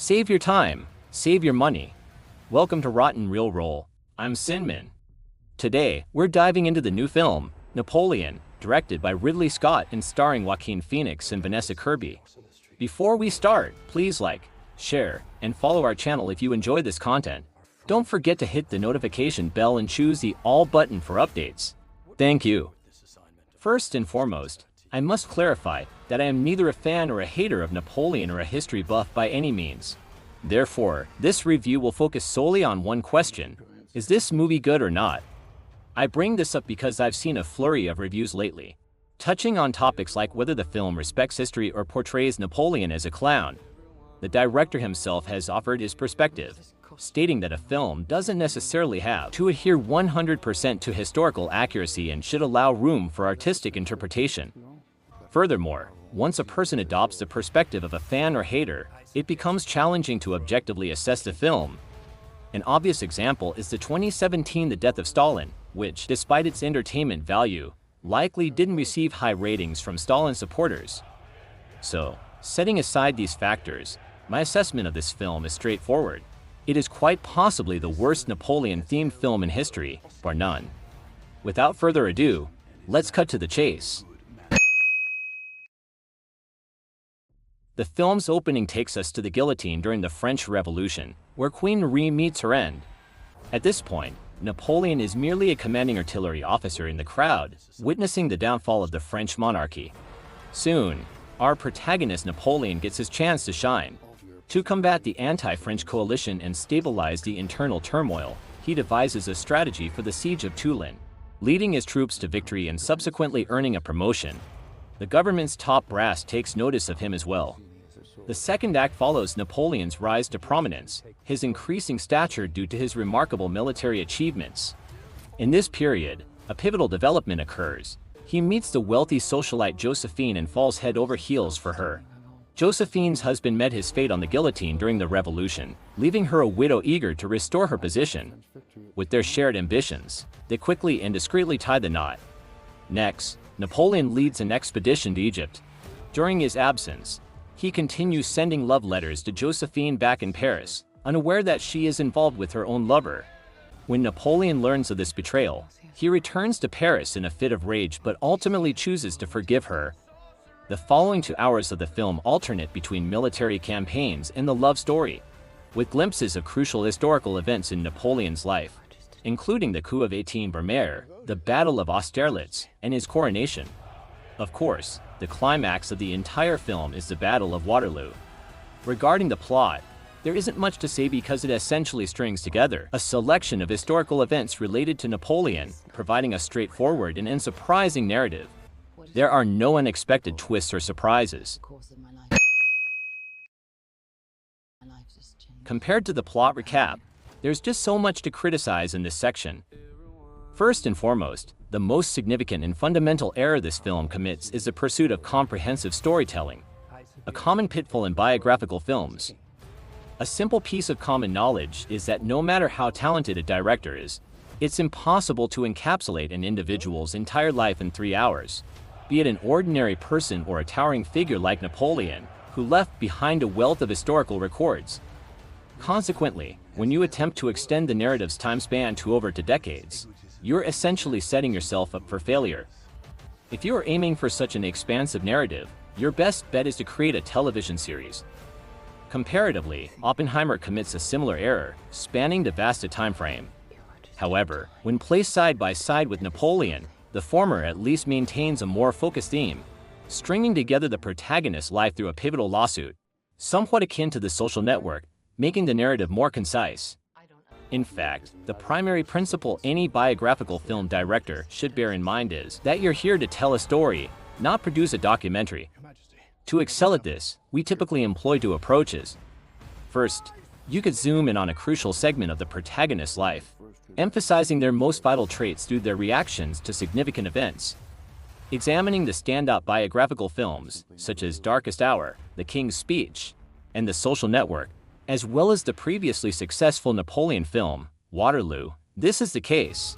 Save your time, save your money. Welcome to Rotten Real Roll. I'm Sinmin. Today, we're diving into the new film, Napoleon, directed by Ridley Scott and starring Joaquin Phoenix and Vanessa Kirby. Before we start, please like, share, and follow our channel if you enjoy this content. Don't forget to hit the notification bell and choose the All button for updates. Thank you. First and foremost, I must clarify that I am neither a fan or a hater of Napoleon or a history buff by any means. Therefore, this review will focus solely on one question: is this movie good or not? I bring this up because I've seen a flurry of reviews lately, touching on topics like whether the film respects history or portrays Napoleon as a clown. The director himself has offered his perspective, stating that a film doesn't necessarily have to adhere 100% to historical accuracy and should allow room for artistic interpretation. Furthermore, once a person adopts the perspective of a fan or hater, it becomes challenging to objectively assess the film. An obvious example is the 2017 The Death of Stalin, which, despite its entertainment value, likely didn't receive high ratings from Stalin supporters. So, setting aside these factors, my assessment of this film is straightforward. It is quite possibly the worst Napoleon-themed film in history, bar none. Without further ado, let's cut to the chase. The film's opening takes us to the guillotine during the French Revolution, where Queen Marie meets her end. At this point, Napoleon is merely a commanding artillery officer in the crowd, witnessing the downfall of the French monarchy. Soon, our protagonist Napoleon gets his chance to shine. To combat the anti-French coalition and stabilize the internal turmoil, he devises a strategy for the siege of Toulon, leading his troops to victory and subsequently earning a promotion. The government's top brass takes notice of him as well. The second act follows Napoleon's rise to prominence, his increasing stature due to his remarkable military achievements. In this period, a pivotal development occurs. He meets the wealthy socialite Josephine and falls head over heels for her. Josephine's husband met his fate on the guillotine during the revolution, leaving her a widow eager to restore her position. With their shared ambitions, they quickly and discreetly tie the knot. Next, Napoleon leads an expedition to Egypt. During his absence, he continues sending love letters to Josephine back in Paris, unaware that she is involved with her own lover. When Napoleon learns of this betrayal, he returns to Paris in a fit of rage but ultimately chooses to forgive her. The following 2 hours of the film alternate between military campaigns and the love story, with glimpses of crucial historical events in Napoleon's life, including the coup of 18 Brumaire, the Battle of Austerlitz, and his coronation. Of course, the climax of the entire film is the Battle of Waterloo. Regarding the plot, there isn't much to say because it essentially strings together a selection of historical events related to Napoleon, providing a straightforward and unsurprising narrative. There are no unexpected twists or surprises. Compared to the plot recap, there's just so much to criticize in this section. First and foremost, the most significant and fundamental error this film commits is the pursuit of comprehensive storytelling, a common pitfall in biographical films. A simple piece of common knowledge is that no matter how talented a director is, it's impossible to encapsulate an individual's entire life in 3 hours, be it an ordinary person or a towering figure like Napoleon, who left behind a wealth of historical records. Consequently, when you attempt to extend the narrative's time span to over 2 decades, you're essentially setting yourself up for failure. If you are aiming for such an expansive narrative, your best bet is to create a television series. Comparatively, Oppenheimer commits a similar error, spanning the vast time frame. However, when placed side by side with Napoleon, the former at least maintains a more focused theme, stringing together the protagonist's life through a pivotal lawsuit, somewhat akin to The Social Network, making the narrative more concise. In fact, the primary principle any biographical film director should bear in mind is that you're here to tell a story, not produce a documentary. To excel at this, we typically employ 2 approaches. First, you could zoom in on a crucial segment of the protagonist's life, emphasizing their most vital traits through their reactions to significant events. Examining the standout biographical films, such as Darkest Hour, The King's Speech, and The Social Network, as well as the previously successful Napoleon film, Waterloo, this is the case.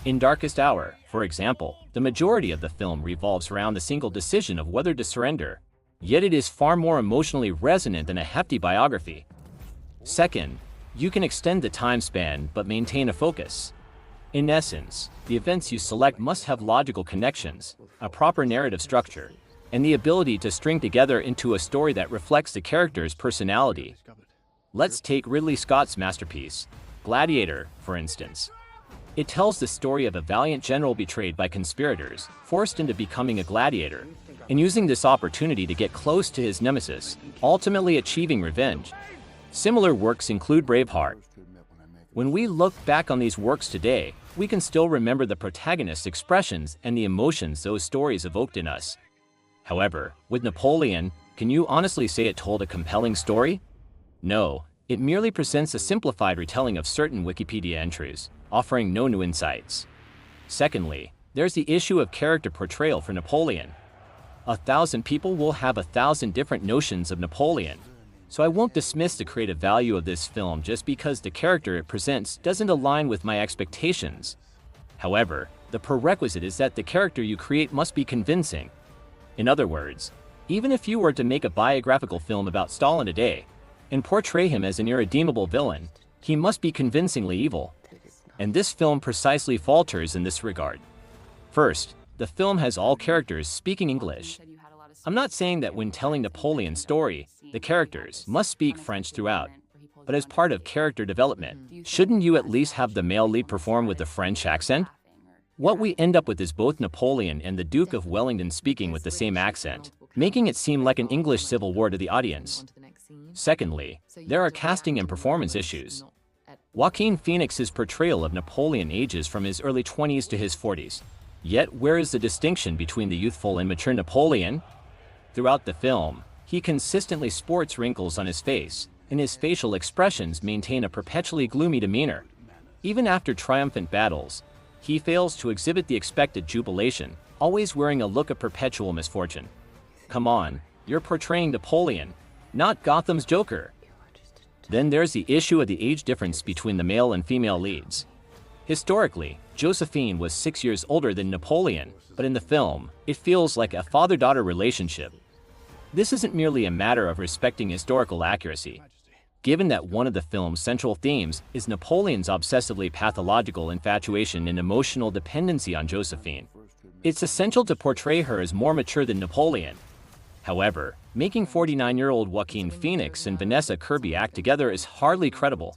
In Darkest Hour, for example, the majority of the film revolves around the single decision of whether to surrender. yet it is far more emotionally resonant than a hefty biography. Second, you can extend the time span but maintain a focus. In essence, the events you select must have logical connections, a proper narrative structure, and the ability to string together into a story that reflects the character's personality. Let's take Ridley Scott's masterpiece, Gladiator, for instance. It tells the story of a valiant general betrayed by conspirators, forced into becoming a gladiator, and using this opportunity to get close to his nemesis, ultimately achieving revenge. Similar works include Braveheart. When we look back on these works today, we can still remember the protagonist's expressions and the emotions those stories evoked in us. However, with Napoleon, can you honestly say it told a compelling story? No, it merely presents a simplified retelling of certain Wikipedia entries, offering no new insights. Secondly, there's the issue of character portrayal for Napoleon. 1,000 people will have 1,000 different notions of Napoleon, so I won't dismiss the creative value of this film just because the character it presents doesn't align with my expectations. However, the prerequisite is that the character you create must be convincing. In other words, even if you were to make a biographical film about Stalin today, and portray him as an irredeemable villain, he must be convincingly evil. And this film precisely falters in this regard. First, the film has all characters speaking English. I'm not saying that when telling Napoleon's story, the characters must speak French throughout, but as part of character development, shouldn't you at least have the male lead perform with a French accent? What we end up with is both Napoleon and the Duke of Wellington speaking with the same accent, making it seem like an English civil war to the audience. Secondly, there are casting and performance issues. Joaquin Phoenix's portrayal of Napoleon ages from his early 20s to his 40s. Yet where is the distinction between the youthful and mature Napoleon? Throughout the film, he consistently sports wrinkles on his face, and his facial expressions maintain a perpetually gloomy demeanor. Even after triumphant battles, he fails to exhibit the expected jubilation, always wearing a look of perpetual misfortune. Come on, you're portraying Napoleon, not Gotham's Joker. Then there's the issue of the age difference between the male and female leads. Historically, Josephine was 6 years older than Napoleon, but in the film, it feels like a father-daughter relationship. This isn't merely a matter of respecting historical accuracy. Given that one of the film's central themes is Napoleon's obsessively pathological infatuation and emotional dependency on Josephine, it's essential to portray her as more mature than Napoleon. However, making 49-year-old Joaquin Phoenix and Vanessa Kirby act together is hardly credible.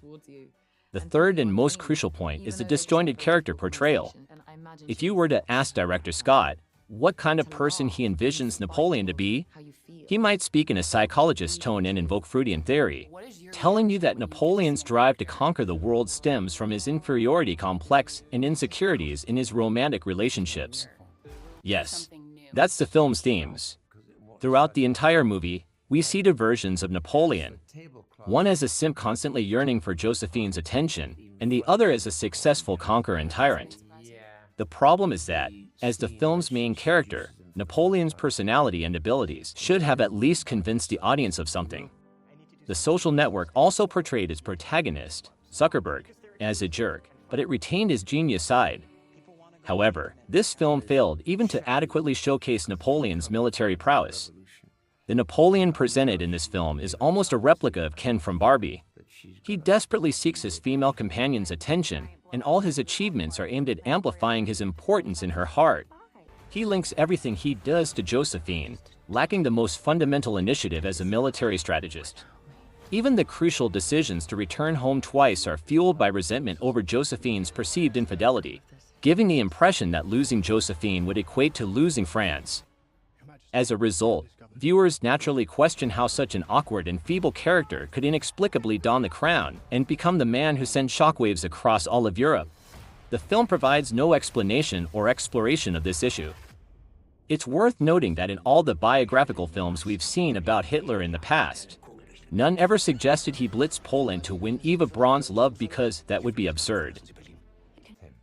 The third and most crucial point is the disjointed character portrayal. If you were to ask director Scott what kind of person he envisions Napoleon to be, he might speak in a psychologist's tone and invoke Freudian theory, telling you that Napoleon's drive to conquer the world stems from his inferiority complex and insecurities in his romantic relationships. Yes, that's the film's themes. Throughout the entire movie, we see two versions of Napoleon. One as a simp constantly yearning for Josephine's attention, and the other as a successful conqueror and tyrant. The problem is that, as the film's main character, Napoleon's personality and abilities should have at least convinced the audience of something. The Social Network also portrayed its protagonist, Zuckerberg, as a jerk, but it retained his genius side. However, this film failed even to adequately showcase Napoleon's military prowess. The Napoleon presented in this film is almost a replica of Ken from Barbie. He desperately seeks his female companion's attention, and all his achievements are aimed at amplifying his importance in her heart. He links everything he does to Josephine, lacking the most fundamental initiative as a military strategist. Even the crucial decisions to return home twice are fueled by resentment over Josephine's perceived infidelity, giving the impression that losing Josephine would equate to losing France. As a result, viewers naturally question how such an awkward and feeble character could inexplicably don the crown and become the man who sent shockwaves across all of Europe. The film provides no explanation or exploration of this issue. It's worth noting that in all the biographical films we've seen about Hitler in the past, none ever suggested he blitzed Poland to win Eva Braun's love because that would be absurd.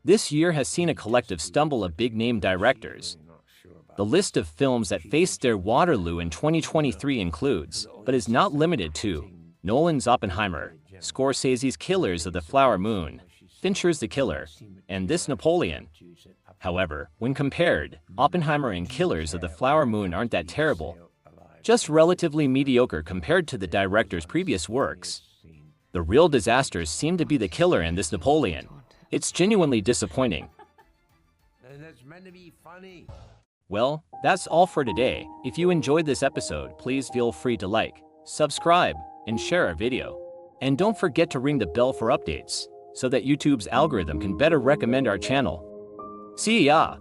This year has seen a collective stumble of big-name directors. The list of films that faced their Waterloo in 2023 includes, but is not limited to, Nolan's Oppenheimer, Scorsese's Killers of the Flower Moon, Fincher's The Killer, and this Napoleon. However, when compared, Oppenheimer and Killers of the Flower Moon aren't that terrible. just relatively mediocre compared to the director's previous works. The real disasters seem to be the killer in this Napoleon. It's genuinely disappointing. It's meant to be funny. Well, that's all for today. If you enjoyed this episode, please feel free to like, subscribe, and share our video. And don't forget to ring the bell for updates, so that YouTube's algorithm can better recommend our channel. See ya!